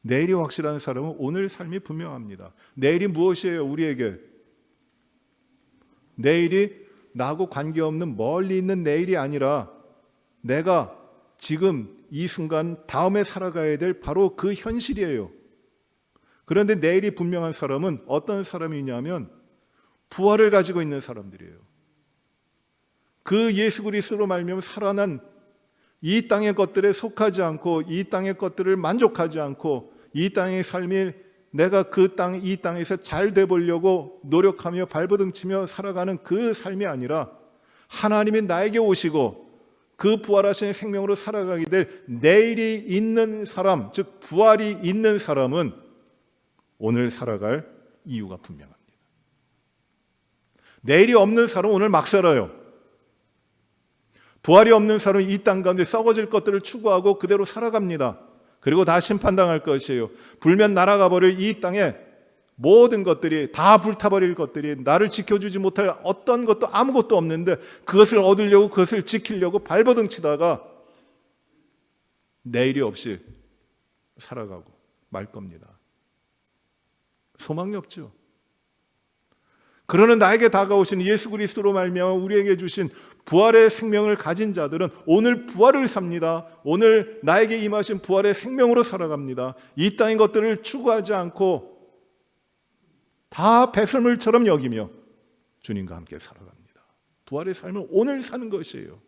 내일이 확실한 사람은 오늘 삶이 분명합니다. 내일이 무엇이에요? 우리에게 내일이 나하고 관계없는 멀리 있는 내일이 아니라 내가 지금 이 순간 다음에 살아가야 될 바로 그 현실이에요. 그런데 내일이 분명한 사람은 어떤 사람이냐면 부활을 가지고 있는 사람들이에요. 그 예수 그리스도로 말미암아 살아난 이 땅의 것들에 속하지 않고 이 땅의 것들을 만족하지 않고 이 땅의 삶이 내가 이 땅에서 잘 돼 보려고 노력하며 발버둥치며 살아가는 그 삶이 아니라 하나님이 나에게 오시고 그 부활하신 생명으로 살아가게 될 내일이 있는 사람, 즉 부활이 있는 사람은 오늘 살아갈 이유가 분명합니다. 내일이 없는 사람은 오늘 막 살아요. 부활이 없는 사람은 이 땅 가운데 썩어질 것들을 추구하고 그대로 살아갑니다. 그리고 다 심판당할 것이에요. 불면 날아가 버릴 이 땅에 모든 것들이 다 불타버릴 것들이 나를 지켜주지 못할 어떤 것도 아무것도 없는데 그것을 얻으려고 그것을 지키려고 발버둥 치다가 내일이 없이 살아가고 말 겁니다. 소망이 없죠. 그러는 나에게 다가오신 예수 그리스도로 말미암아 우리에게 주신 부활의 생명을 가진 자들은 오늘 부활을 삽니다. 오늘 나에게 임하신 부활의 생명으로 살아갑니다. 이 땅의 것들을 추구하지 않고 다 배설물처럼 여기며 주님과 함께 살아갑니다. 부활의 삶은 오늘 사는 것이에요.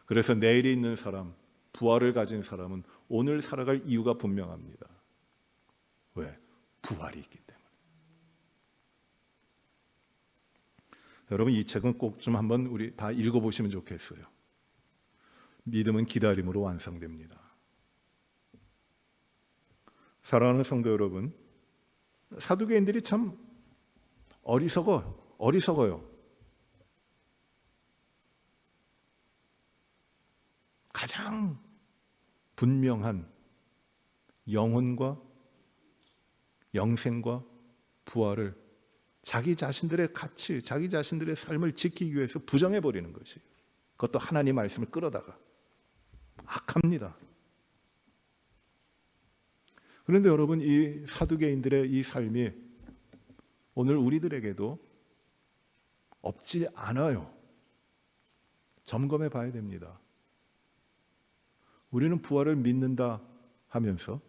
그래서 내일이 있는 사람, 부활을 가진 사람은 오늘 살아갈 이유가 분명합니다. 왜? 부활이 있기 때문에. 여러분 이 책은 꼭 좀 한번 우리 다 읽어보시면 좋겠어요. 믿음은 기다림으로 완성됩니다. 사랑하는 성도 여러분, 사두개인들이 참 어리석어요. 가장 분명한 영혼과 영생과 부활을 자기 자신들의 가치, 자기 자신들의 삶을 지키기 위해서 부정해버리는 것이에요. 그것도 하나님 말씀을 끌어다가 악합니다. 그런데 여러분 이 사두개인들의 이 삶이 오늘 우리들에게도 없지 않아요. 점검해 봐야 됩니다. 우리는 부활을 믿는다 하면서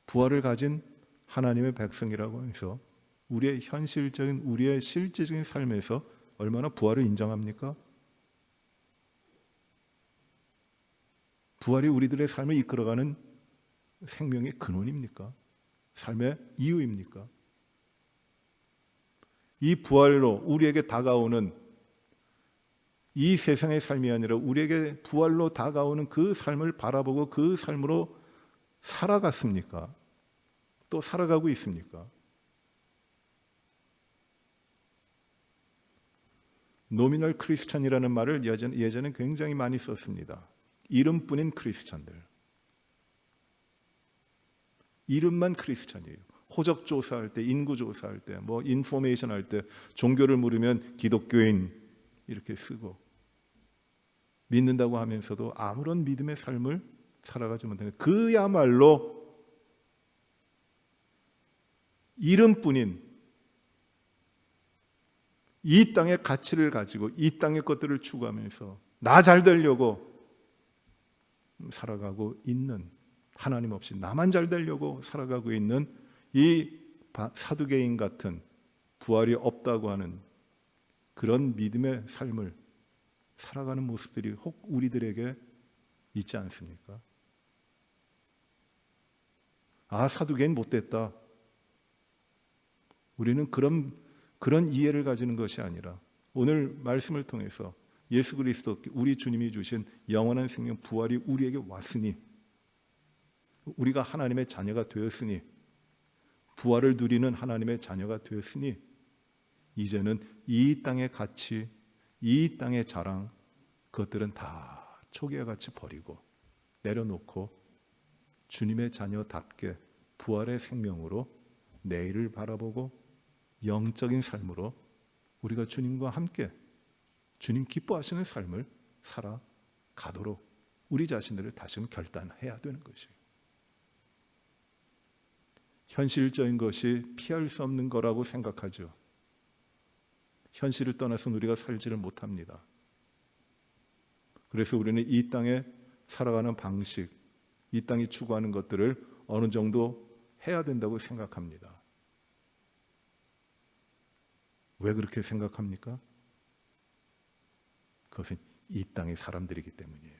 부활을 가진 하나님의 백성이라고 해서 우리의 현실적인 우리의 실제적인 삶에서 얼마나 부활을 인정합니까? 부활이 우리들의 삶을 이끌어가는 생명의 근원입니까? 삶의 이유입니까? 이 부활로 우리에게 다가오는 이 세상의 삶이 아니라 우리에게 부활로 다가오는 그 삶을 바라보고 그 삶으로 살아갔습니까? 또 살아가고 있습니까? 노미널 크리스찬이라는 말을 예전에 굉장히 많이 썼습니다. 이름뿐인 크리스찬들. 이름만 크리스찬이에요. 호적 조사할 때, 인구 조사할 때, 뭐 인포메이션 할 때 종교를 물으면 기독교인 이렇게 쓰고 믿는다고 하면서도 아무런 믿음의 삶을 살아가지 못하는 그야말로 이름뿐인 이 땅의 가치를 가지고 이 땅의 것들을 추구하면서 나 잘 되려고 살아가고 있는, 하나님 없이 나만 잘 되려고 살아가고 있는 이 사두개인 같은 부활이 없다고 하는 그런 믿음의 삶을 살아가는 모습들이 혹 우리들에게 있지 않습니까? 아, 사두개인 못됐다. 우리는 그런 이해를 가지는 것이 아니라 오늘 말씀을 통해서 예수 그리스도 우리 주님이 주신 영원한 생명 부활이 우리에게 왔으니 우리가 하나님의 자녀가 되었으니 부활을 누리는 하나님의 자녀가 되었으니 이제는 이 땅의 가치, 이 땅의 자랑 그것들은 다 초기와 같이 버리고 내려놓고 주님의 자녀답게 부활의 생명으로 내일을 바라보고 영적인 삶으로 우리가 주님과 함께 주님 기뻐하시는 삶을 살아가도록 우리 자신들을 다시금 결단해야 되는 것이에요. 현실적인 것이 피할 수 없는 거라고 생각하죠. 현실을 떠나서는 우리가 살지를 못합니다. 그래서 우리는 이 땅에 살아가는 방식, 이 땅이 추구하는 것들을 어느 정도 해야 된다고 생각합니다. 왜 그렇게 생각합니까? 그것은 이 땅의 사람들이기 때문이에요.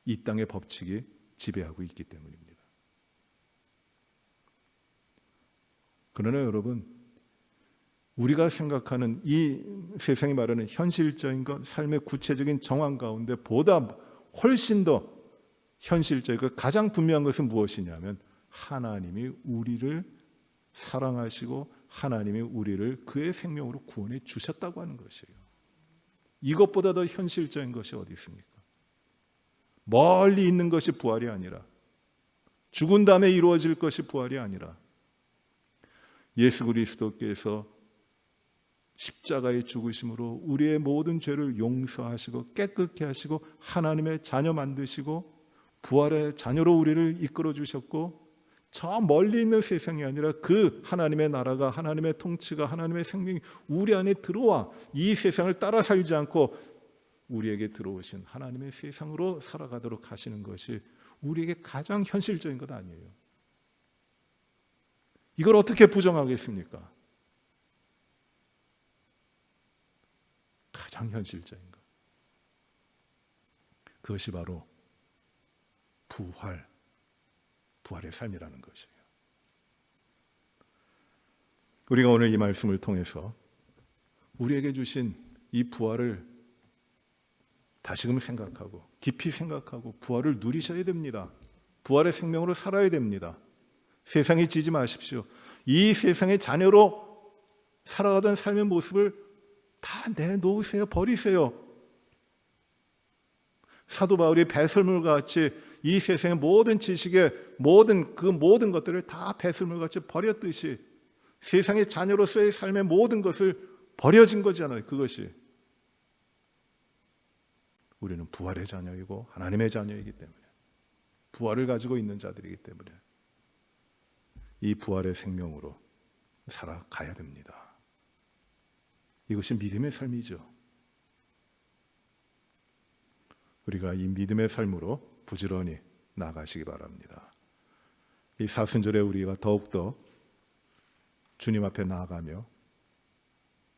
이 땅의 법칙이 지배하고 있기 때문입니다. 그러나 여러분, 우리가 생각하는 이 세상이 말하는 현실적인 것, 삶의 구체적인 정황 가운데 보다 훨씬 더 현실적이고 가장 분명한 것은 무엇이냐면 하나님이 우리를 사랑하시고 하나님이 우리를 그의 생명으로 구원해 주셨다고 하는 것이에요. 이것보다 더 현실적인 것이 어디 있습니까? 멀리 있는 것이 부활이 아니라, 죽은 다음에 이루어질 것이 부활이 아니라, 예수 그리스도께서 십자가의 죽으심으로 우리의 모든 죄를 용서하시고 깨끗게 하시고 하나님의 자녀 만드시고 부활의 자녀로 우리를 이끌어 주셨고, 저 멀리 있는 세상이 아니라 그 하나님의 나라가, 하나님의 통치가, 하나님의 생명이 우리 안에 들어와 이 세상을 따라 살지 않고 우리에게 들어오신 하나님의 세상으로 살아가도록 하시는 것이 우리에게 가장 현실적인 것 아니에요. 이걸 어떻게 부정하겠습니까? 가장 현실적인 것. 그것이 바로 부활의 삶이라는 것이에요. 우리가 오늘 이 말씀을 통해서 우리에게 주신 이 부활을 다시금 생각하고 깊이 생각하고 부활을 누리셔야 됩니다. 부활의 생명으로 살아야 됩니다. 세상에 지지 마십시오. 이 세상의 자녀로 살아가던 삶의 모습을 다 내놓으세요. 버리세요. 사도 바울이 배설물과 같이 이 세상의 모든 지식에 모든 것들을 다 배설물과 같이 버렸듯이 세상의 자녀로서의 삶의 모든 것을 버려진 거잖아요. 그것이 우리는 부활의 자녀이고 하나님의 자녀이기 때문에, 부활을 가지고 있는 자들이기 때문에 이 부활의 생명으로 살아가야 됩니다. 이것이 믿음의 삶이죠. 우리가 이 믿음의 삶으로 부지런히 나아가시기 바랍니다. 이 사순절에 우리가 더욱더 주님 앞에 나아가며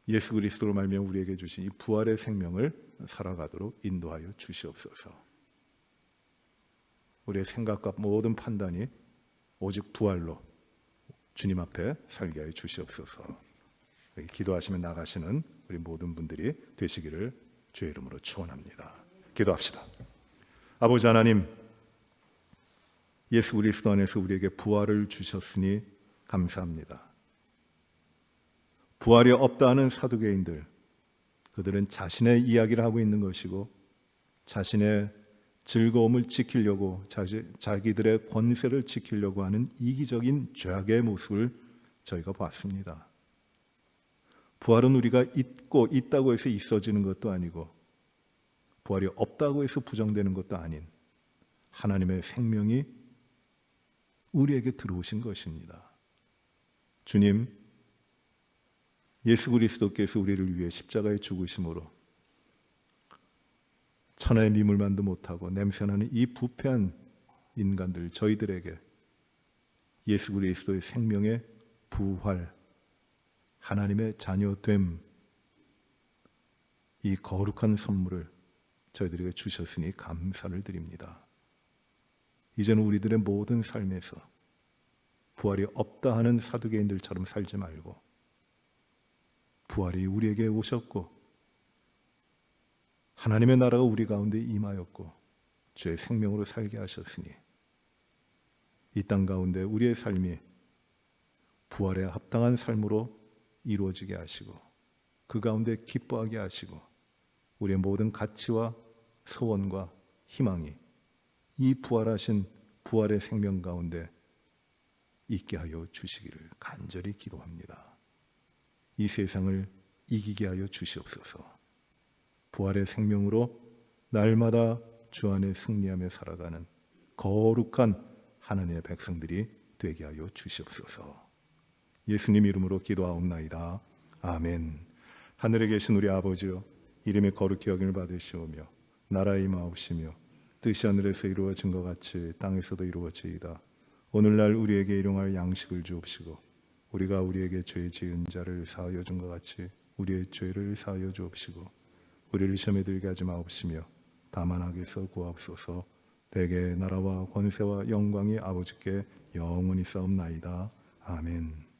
예수 그리스도로 말미암아 우리에게 주신 이 부활의 생명을 살아가도록 인도하여 주시옵소서. 우리의 생각과 모든 판단이 오직 부활로 주님 앞에 살게 하여 주시옵소서. 기도하시며 나가시는 우리 모든 분들이 되시기를 주의 이름으로 축원합니다. 기도합시다. 아버지 하나님, 예수 그리스도 안에서 우리에게 부활을 주셨으니 감사합니다. 부활이 없다 하는 사두개인들, 그들은 자신의 이야기를 하고 있는 것이고 자신의 즐거움을 지키려고 자기들의 권세를 지키려고 하는 이기적인 죄악의 모습을 저희가 봤습니다. 부활은 우리가 있다고 해서 있어지는 것도 아니고 부활이 없다고 해서 부정되는 것도 아닌 하나님의 생명이 우리에게 들어오신 것입니다. 주님, 예수 그리스도께서 우리를 위해 십자가에 죽으심으로 천하의 미물만도 못하고 냄새나는 이 부패한 인간들, 저희들에게 예수 그리스도의 생명의 부활, 하나님의 자녀됨, 이 거룩한 선물을 저희들에게 주셨으니 감사를 드립니다. 이제는 우리들의 모든 삶에서 부활이 없다 하는 사두개인들처럼 살지 말고 부활이 우리에게 오셨고 하나님의 나라가 우리 가운데 임하였고 주의 생명으로 살게 하셨으니 이 땅 가운데 우리의 삶이 부활에 합당한 삶으로 이루어지게 하시고 그 가운데 기뻐하게 하시고 우리의 모든 가치와 소원과 희망이 이 부활하신 부활의 생명 가운데 있게 하여 주시기를 간절히 기도합니다. 이 세상을 이기게 하여 주시옵소서. 부활의 생명으로 날마다 주 안에 승리하며 살아가는 거룩한 하나님의 백성들이 되게 하여 주시옵소서. 예수님 이름으로 기도하옵나이다. 아멘. 하늘에 계신 우리 아버지여, 이름이 거룩히 여김을 받으시오며 나라의 임하옵시며 뜻이 하늘에서 이루어진 것 같이 땅에서도 이루어지이다. 오늘날 우리에게 일용할 양식을 주옵시고 우리가 우리에게 죄 지은 자를 사하여 준 것 같이 우리의 죄를 사하여 주옵시고 우리를 시험에 들게 하지 마옵시며 다만 악에서 구하옵소서. 대개 나라와 권세와 영광이 아버지께 영원히 싸움나이다. 아멘.